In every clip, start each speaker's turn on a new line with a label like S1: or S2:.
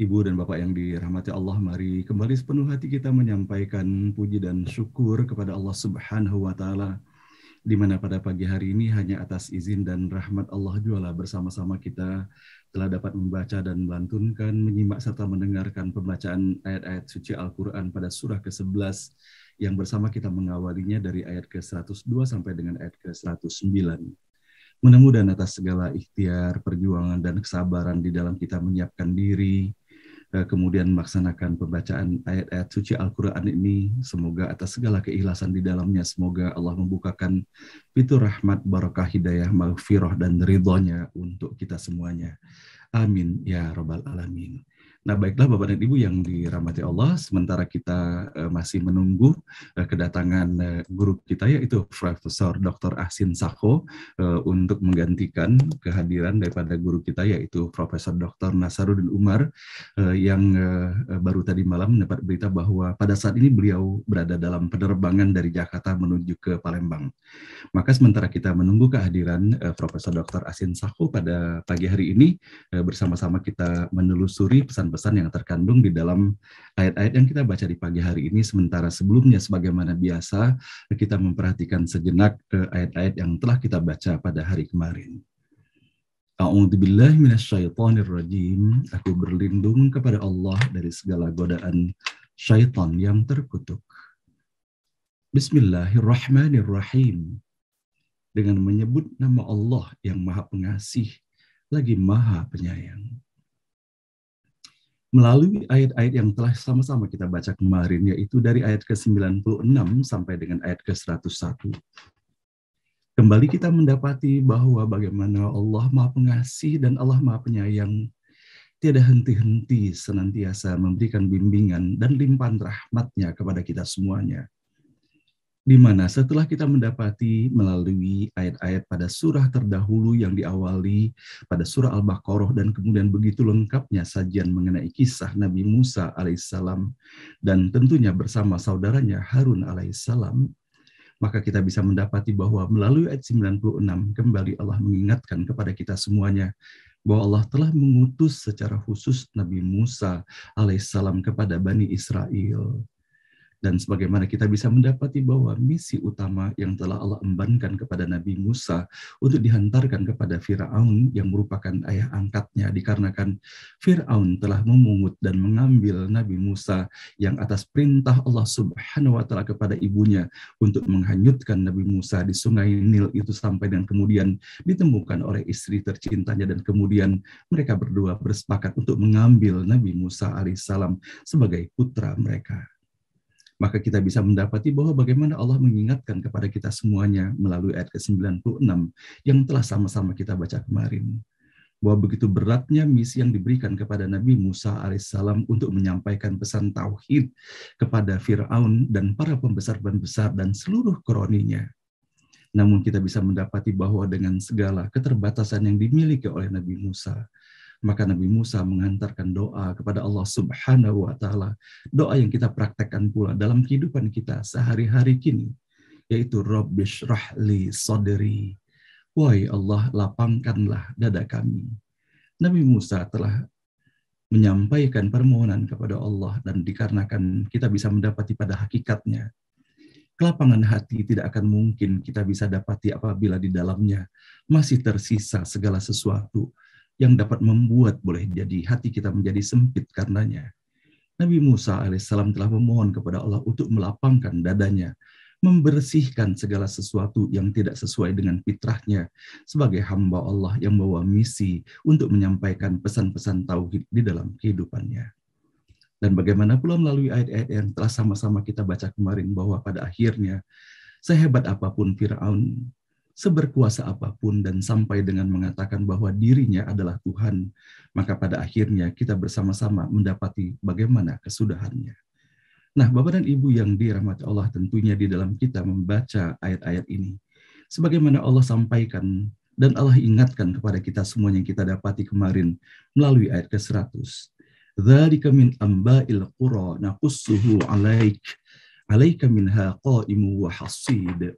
S1: Ibu dan Bapak yang dirahmati Allah, mari kembali sepenuh hati kita menyampaikan puji dan syukur kepada Allah Subhanahu wa Ta'ala, di mana pada pagi hari ini hanya atas izin dan rahmat Allah jualah bersama-sama kita telah dapat membaca dan melantunkan, menyimak serta mendengarkan pembacaan ayat-ayat suci Al-Quran pada surah ke-11 yang bersama kita mengawalinya dari ayat ke-102 sampai dengan ayat ke-109. Mudah-mudahan atas segala ikhtiar, perjuangan, dan kesabaran di dalam kita menyiapkan diri, kemudian melaksanakan pembacaan ayat-ayat suci Al-Quran ini, semoga atas segala keikhlasan di dalamnya, semoga Allah membukakan pintu rahmat, barakah, hidayah, maghfirah, dan ridhonya untuk kita semuanya. Amin ya rabbal alamin. Nah, baiklah Bapak dan Ibu yang dirahmati Allah, sementara kita masih menunggu kedatangan guru kita, yaitu Profesor Dr. Ahsin Sakho, untuk menggantikan kehadiran daripada guru kita, yaitu Profesor Dr. Nasaruddin Umar, yang baru tadi malam mendapat berita bahwa pada saat ini beliau berada dalam penerbangan dari Jakarta menuju ke Palembang. Maka sementara kita menunggu kehadiran Profesor Dr. Ahsin Sakho pada pagi hari ini, bersama-sama kita menelusuri pesan-pesan yang terkandung di dalam ayat-ayat yang kita baca di pagi hari ini. Sementara sebelumnya, sebagaimana biasa, kita memperhatikan sejenak ayat-ayat yang telah kita baca pada hari kemarin. A'udzubillahi minasyaitonirrajim. Aku berlindung kepada Allah dari segala godaan syaitan yang terkutuk. Bismillahirrahmanirrahim. Dengan menyebut nama Allah yang Maha Pengasih lagi Maha Penyayang. Melalui ayat-ayat yang telah sama-sama kita baca kemarin, yaitu dari ayat ke-96 sampai dengan ayat ke-101. Kembali kita mendapati bahwa bagaimana Allah Maha Pengasih dan Allah Maha Penyayang tiada henti-henti senantiasa memberikan bimbingan dan limpahan rahmat-Nya kepada kita semuanya. Di mana setelah kita mendapati melalui ayat-ayat pada surah terdahulu yang diawali pada surah Al-Baqarah dan kemudian begitu lengkapnya sajian mengenai kisah Nabi Musa alaihissalam dan tentunya bersama saudaranya Harun alaihissalam, maka kita bisa mendapati bahwa melalui ayat 96 kembali Allah mengingatkan kepada kita semuanya bahwa Allah telah mengutus secara khusus Nabi Musa alaihissalam kepada Bani Israel. Dan sebagaimana kita bisa mendapati bahwa misi utama yang telah Allah embankan kepada Nabi Musa untuk dihantarkan kepada Fir'aun yang merupakan ayah angkatnya, dikarenakan Fir'aun telah memungut dan mengambil Nabi Musa yang atas perintah Allah Subhanahu wa Ta'ala kepada ibunya untuk menghanyutkan Nabi Musa di sungai Nil itu, sampai dan kemudian ditemukan oleh istri tercintanya, dan kemudian mereka berdua bersepakat untuk mengambil Nabi Musa alaihissalam sebagai putra mereka. Maka kita bisa mendapati bahwa bagaimana Allah mengingatkan kepada kita semuanya melalui ayat ke-96 yang telah sama-sama kita baca kemarin. Bahwa begitu beratnya misi yang diberikan kepada Nabi Musa alaihissalam untuk menyampaikan pesan tauhid kepada Fir'aun dan para pembesar-pembesar dan seluruh kroninya. Namun kita bisa mendapati bahwa dengan segala keterbatasan yang dimiliki oleh Nabi Musa, maka Nabi Musa mengantarkan doa kepada Allah Subhanahu wa Ta'ala, doa yang kita praktekkan pula dalam kehidupan kita sehari-hari kini, yaitu Rabbi shrah li sadri, wahai Allah, lapangkanlah dada kami. Nabi Musa telah menyampaikan permohonan kepada Allah, dan dikarenakan kita bisa mendapati pada hakikatnya kelapangan hati tidak akan mungkin kita bisa dapati apabila di dalamnya masih tersisa segala sesuatu yang dapat membuat boleh jadi hati kita menjadi sempit karenanya. Nabi Musa alaihissalam telah memohon kepada Allah untuk melapangkan dadanya, membersihkan segala sesuatu yang tidak sesuai dengan fitrahnya sebagai hamba Allah yang membawa misi untuk menyampaikan pesan-pesan tauhid di dalam kehidupannya. Dan bagaimana pula melalui ayat-ayat yang telah sama-sama kita baca kemarin bahwa pada akhirnya sehebat apapun Fir'aun, seberkuasa apapun, dan sampai dengan mengatakan bahwa dirinya adalah Tuhan, maka pada akhirnya kita bersama-sama mendapati bagaimana kesudahannya. Nah, Bapak dan Ibu yang dirahmati Allah, tentunya di dalam kita membaca ayat-ayat ini, sebagaimana Allah sampaikan dan Allah ingatkan kepada kita semuanya yang kita dapati kemarin melalui ayat ke-100. Dzalika min amba'il qura naqussuhu 'alaika minha qa'imun wa hasid.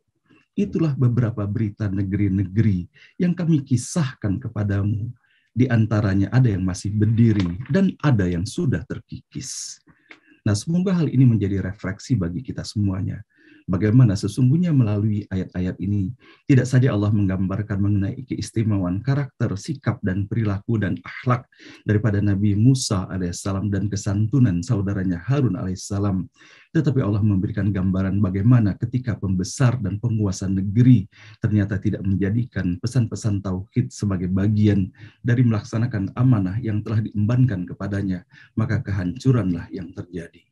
S1: Itulah beberapa berita negeri-negeri yang kami kisahkan kepadamu. Di antaranya ada yang masih berdiri dan ada yang sudah terkikis. Nah, semoga hal ini menjadi refleksi bagi kita semuanya. Bagaimana sesungguhnya melalui ayat-ayat ini, tidak saja Allah menggambarkan mengenai keistimewaan karakter, sikap, dan perilaku dan akhlak daripada Nabi Musa alaihissalam dan kesantunan saudaranya Harun alaihissalam, tetapi Allah memberikan gambaran bagaimana ketika pembesar dan penguasa negeri ternyata tidak menjadikan pesan-pesan tauhid sebagai bagian dari melaksanakan amanah yang telah diembankan kepadanya, maka kehancuranlah yang terjadi.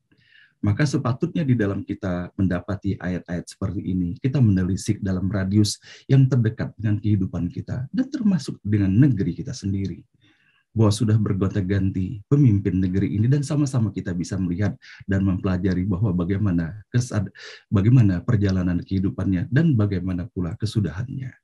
S1: Maka sepatutnya di dalam kita mendapati ayat-ayat seperti ini, kita menelisik dalam radius yang terdekat dengan kehidupan kita, dan termasuk dengan negeri kita sendiri. Bahwa sudah bergonta-ganti pemimpin negeri ini, dan sama-sama kita bisa melihat dan mempelajari bahwa bagaimana perjalanan kehidupannya, dan bagaimana pula kesudahannya.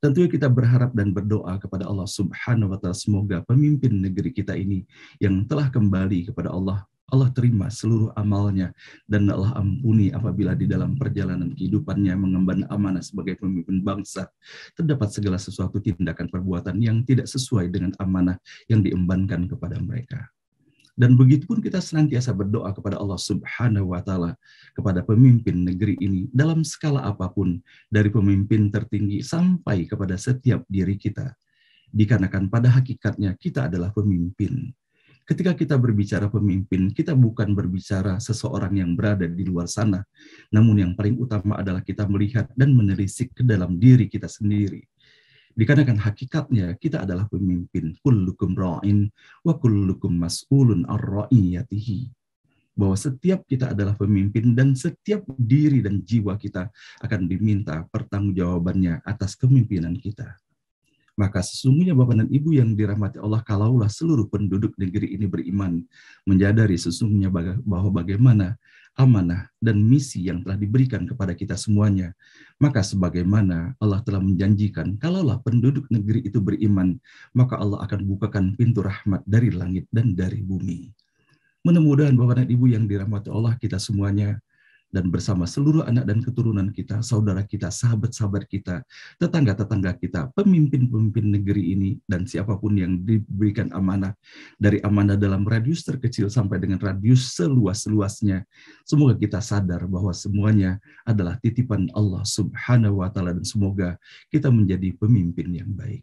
S1: Tentunya kita berharap dan berdoa kepada Allah Subhanahu wa Ta'ala, semoga pemimpin negeri kita ini yang telah kembali kepada Allah, Allah terima seluruh amalnya dan Allah ampuni apabila di dalam perjalanan kehidupannya mengemban amanah sebagai pemimpin bangsa terdapat segala sesuatu tindakan perbuatan yang tidak sesuai dengan amanah yang diembankan kepada mereka. Dan begitupun kita senantiasa berdoa kepada Allah Subhanahu wa Ta'ala, kepada pemimpin negeri ini dalam skala apapun, dari pemimpin tertinggi sampai kepada setiap diri kita. Dikarenakan pada hakikatnya kita adalah pemimpin. Ketika kita berbicara pemimpin, kita bukan berbicara seseorang yang berada di luar sana, namun yang paling utama adalah kita melihat dan menelisik ke dalam diri kita sendiri. Dikarenakan hakikatnya kita adalah pemimpin. Kullukum ra'in wa kullukum mas'ulun ar-ra'iyatihi. Bahwa setiap kita adalah pemimpin dan setiap diri dan jiwa kita akan diminta pertanggungjawabannya atas kepemimpinan kita. Maka sesungguhnya Bapak dan Ibu yang dirahmati Allah, kalaulah seluruh penduduk negeri ini beriman, menyadari sesungguhnya bahwa bagaimana amanah dan misi yang telah diberikan kepada kita semuanya, maka sebagaimana Allah telah menjanjikan, kalaulah penduduk negeri itu beriman, maka Allah akan bukakan pintu rahmat dari langit dan dari bumi. Mudah-mudahan Bapak dan Ibu yang dirahmati Allah, kita semuanya dan bersama seluruh anak dan keturunan kita, saudara kita, sahabat-sahabat kita, tetangga-tetangga kita, pemimpin-pemimpin negeri ini, dan siapapun yang diberikan amanah, dari amanah dalam radius terkecil sampai dengan radius seluas-luasnya, semoga kita sadar bahwa semuanya adalah titipan Allah Subhanahu wa Ta'ala, dan semoga kita menjadi pemimpin yang baik.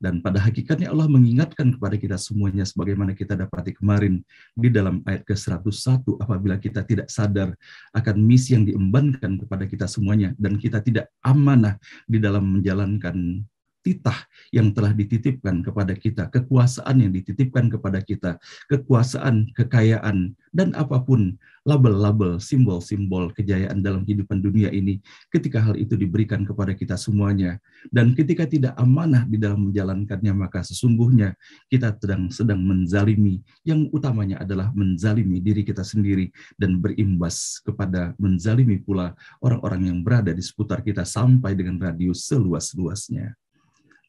S1: Dan pada hakikatnya Allah mengingatkan kepada kita semuanya sebagaimana kita dapati kemarin di dalam ayat ke-101, apabila kita tidak sadar akan misi yang diembankan kepada kita semuanya dan kita tidak amanah di dalam menjalankan titah yang telah dititipkan kepada kita, kekuasaan yang dititipkan kepada kita, kekuasaan, kekayaan, dan apapun label-label, simbol-simbol kejayaan dalam kehidupan dunia ini, ketika hal itu diberikan kepada kita semuanya, dan ketika tidak amanah di dalam menjalankannya, maka sesungguhnya kita sedang menzalimi, yang utamanya adalah menzalimi diri kita sendiri, dan berimbas kepada menzalimi pula orang-orang yang berada di seputar kita sampai dengan radius seluas-luasnya.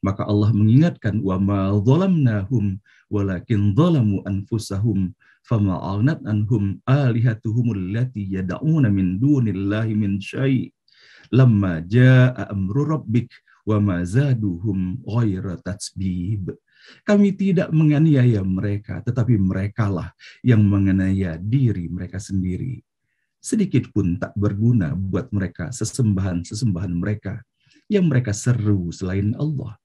S1: Maka Allah mengingatkan, wa ma zalamnahum walakin zalamu anfusahum fama aghnat anhum alihatuhum allati yad'una min dunillahi min syai' lamma jaa amru rabbik wa ma zaduhum ghaira tatsbib. Kami tidak menganiaya mereka, tetapi merekalah yang menganiaya diri mereka sendiri. Sedikit pun tak berguna buat mereka sesembahan-sesembahan mereka yang mereka seru selain Allah.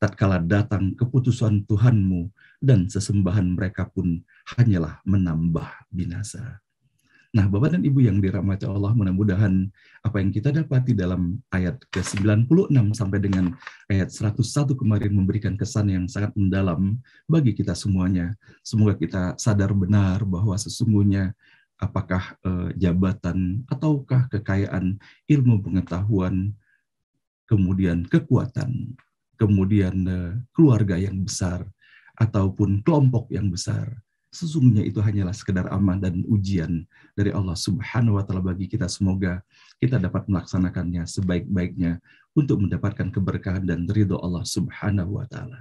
S1: Tatkala datang keputusan Tuhanmu dan sesembahan mereka pun hanyalah menambah binasa. Nah, Bapak dan Ibu yang dirahmati Allah, mudah-mudahan apa yang kita dapati dalam ayat ke-96 sampai dengan ayat 101 kemarin memberikan kesan yang sangat mendalam bagi kita semuanya. Semoga kita sadar benar bahwa sesungguhnya apakah jabatan ataukah kekayaan, ilmu pengetahuan, kemudian kekuatan, kemudian keluarga yang besar, ataupun kelompok yang besar, sesungguhnya itu hanyalah sekedar aman dan ujian dari Allah Subhanahu wa Ta'ala bagi kita. Semoga kita dapat melaksanakannya sebaik-baiknya untuk mendapatkan keberkahan dan ridho Allah Subhanahu wa Ta'ala.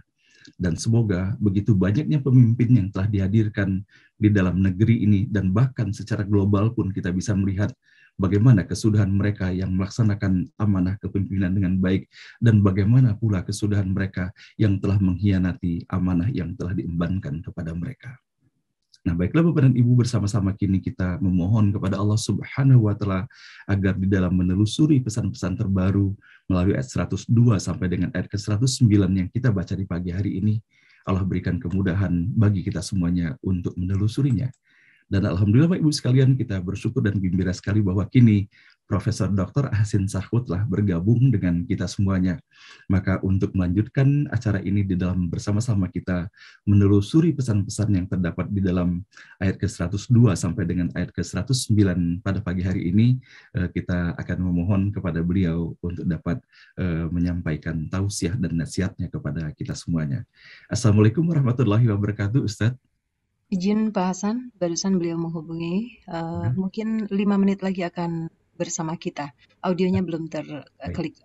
S1: Dan semoga begitu banyaknya pemimpin yang telah dihadirkan di dalam negeri ini, dan bahkan secara global pun kita bisa melihat bagaimana kesudahan mereka yang melaksanakan amanah kepemimpinan dengan baik, dan bagaimana pula kesudahan mereka yang telah mengkhianati amanah yang telah diembankan kepada mereka. Nah, baiklah Bapak dan Ibu, bersama-sama kini kita memohon kepada Allah Subhanahu wa Ta'ala agar di dalam menelusuri pesan-pesan terbaru melalui ayat 102 sampai dengan ayat ke-109 yang kita baca di pagi hari ini, Allah berikan kemudahan bagi kita semuanya untuk menelusurinya. Dan alhamdulillah Bapak Ibu sekalian, kita bersyukur dan gembira sekali bahwa kini Profesor Dr. Ahsin Sahut telah bergabung dengan kita semuanya. Maka untuk melanjutkan acara ini di dalam bersama-sama kita menelusuri pesan-pesan yang terdapat di dalam ayat ke-102 sampai dengan ayat ke-109 pada pagi hari ini, kita akan memohon kepada beliau untuk dapat menyampaikan tausiah dan nasihatnya kepada kita semuanya. Assalamualaikum warahmatullahi wabarakatuh, Ustadz.
S2: Izin Pak Hasan, barusan beliau menghubungi. Mungkin 5 menit lagi akan bersama kita. Audionya belum terklik.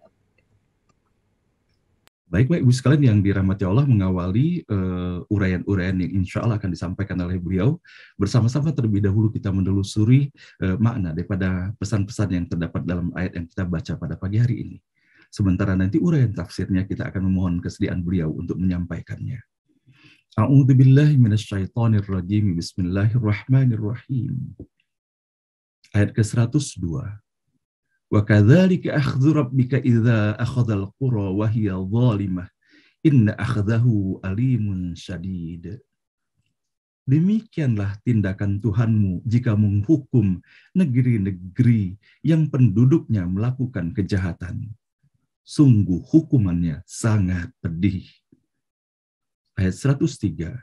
S1: Baik, Ibu sekalian yang dirahmati Allah, mengawali uraian-uraian yang insya Allah akan disampaikan oleh beliau. Bersama-sama terlebih dahulu kita menelusuri makna daripada pesan-pesan yang terdapat dalam ayat yang kita baca pada pagi hari ini. Sementara nanti uraian tafsirnya kita akan memohon kesediaan beliau untuk menyampaikannya. A'udzu billahi minasyaitonir rajim. Bismillahirrahmanirrahim. Ayat ke-102. Wa kadzalika akhdhu rabbika idza akhadhal qura wa hiya zalimah inna akhdahu alimun syadid. Demikianlah tindakan Tuhanmu jika menghukum negeri-negeri yang penduduknya melakukan kejahatan. Sungguh hukumannya sangat pedih. Ayat 103.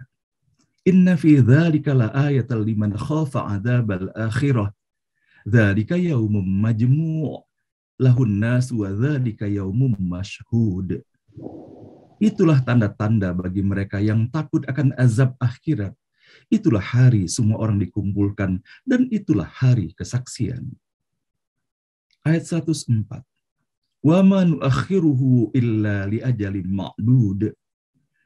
S1: Inna fi dzalika laayatan liman khafa 'adzabal akhirah. Dzalika yaumum majmu' lahun nas wa dzalika yaumum mashhud. Itulah tanda-tanda bagi mereka yang takut akan azab akhirat. Itulah hari semua orang dikumpulkan dan itulah hari kesaksian. Ayat 104. Wa ma nuakhiruhu illa li ajalin ma'dud.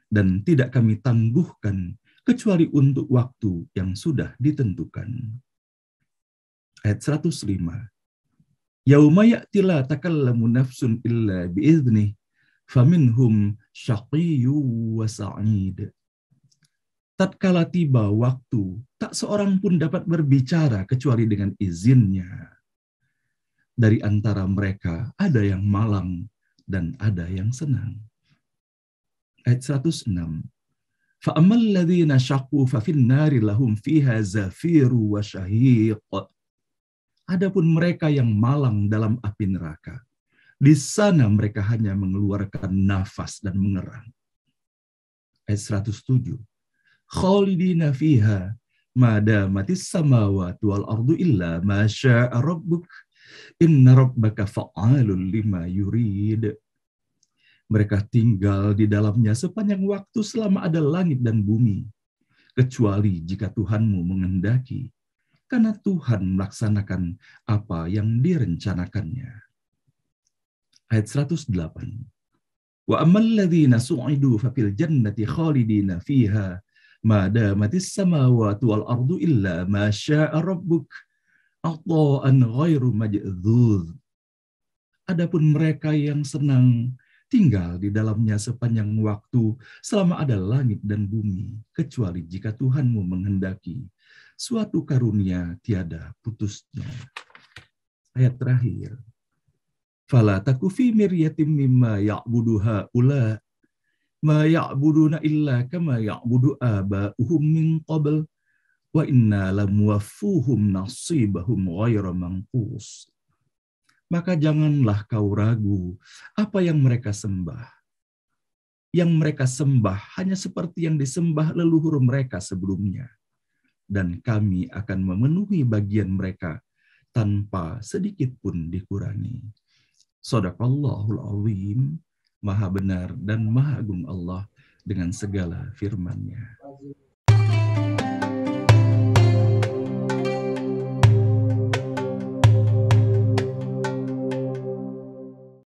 S1: Dan tidak kami tangguhkan kecuali untuk waktu yang sudah ditentukan. Ayat 105. Yauma ya'ti la takallamu nafsun illa bi'idznih faminhum syaqiyyu wa sa'id. Tatkala tiba waktu, tak seorang pun dapat berbicara kecuali dengan izinnya. Dari antara mereka ada yang malang dan ada yang senang. Ayat 106. فَأَمَّا الَّذِينَ شَقُوا فَفِي النَّارِ لَهُمْ فِيهَا زَفِيرٌ وَشَهِيقٌ. Adapun mereka yang malang dalam api neraka, di sana mereka hanya mengeluarkan nafas dan mengerang. Ayat 107. Khalidina fiha ma damatis samawati wal ardu illa ma syaa rabbuk inna rabbaka fa'alun lima yurid. Mereka tinggal di dalamnya sepanjang waktu selama ada langit dan bumi, kecuali jika Tuhanmu menghendaki, karena Tuhan melaksanakan apa yang direncanakannya. Ayat 108. Wa ammal ladzina su'idu fa fil jannati khalidina fiha ma damatis samawati wal ardu illa ma syaa rabbuk ata'an ghairu majdzuz. Adapun mereka yang senang tinggal di dalamnya sepanjang waktu selama ada langit dan bumi, kecuali jika Tuhanmu menghendaki, suatu karunia tiada putusnya. Ayat terakhir. Fala taku fi miryatin mimma ya'budu haula ma ya'buduna illa kama ya'budu aba'uhum min qabl wa inna lamuwaffuhum nasibahum ghayra manqus. Maka janganlah kau ragu apa yang mereka sembah. Yang mereka sembah hanya seperti yang disembah leluhur mereka sebelumnya. Dan kami akan memenuhi bagian mereka tanpa sedikit pun dikurangi. Shadaqallahul Azim, Maha benar dan Maha agung Allah dengan segala firman-Nya.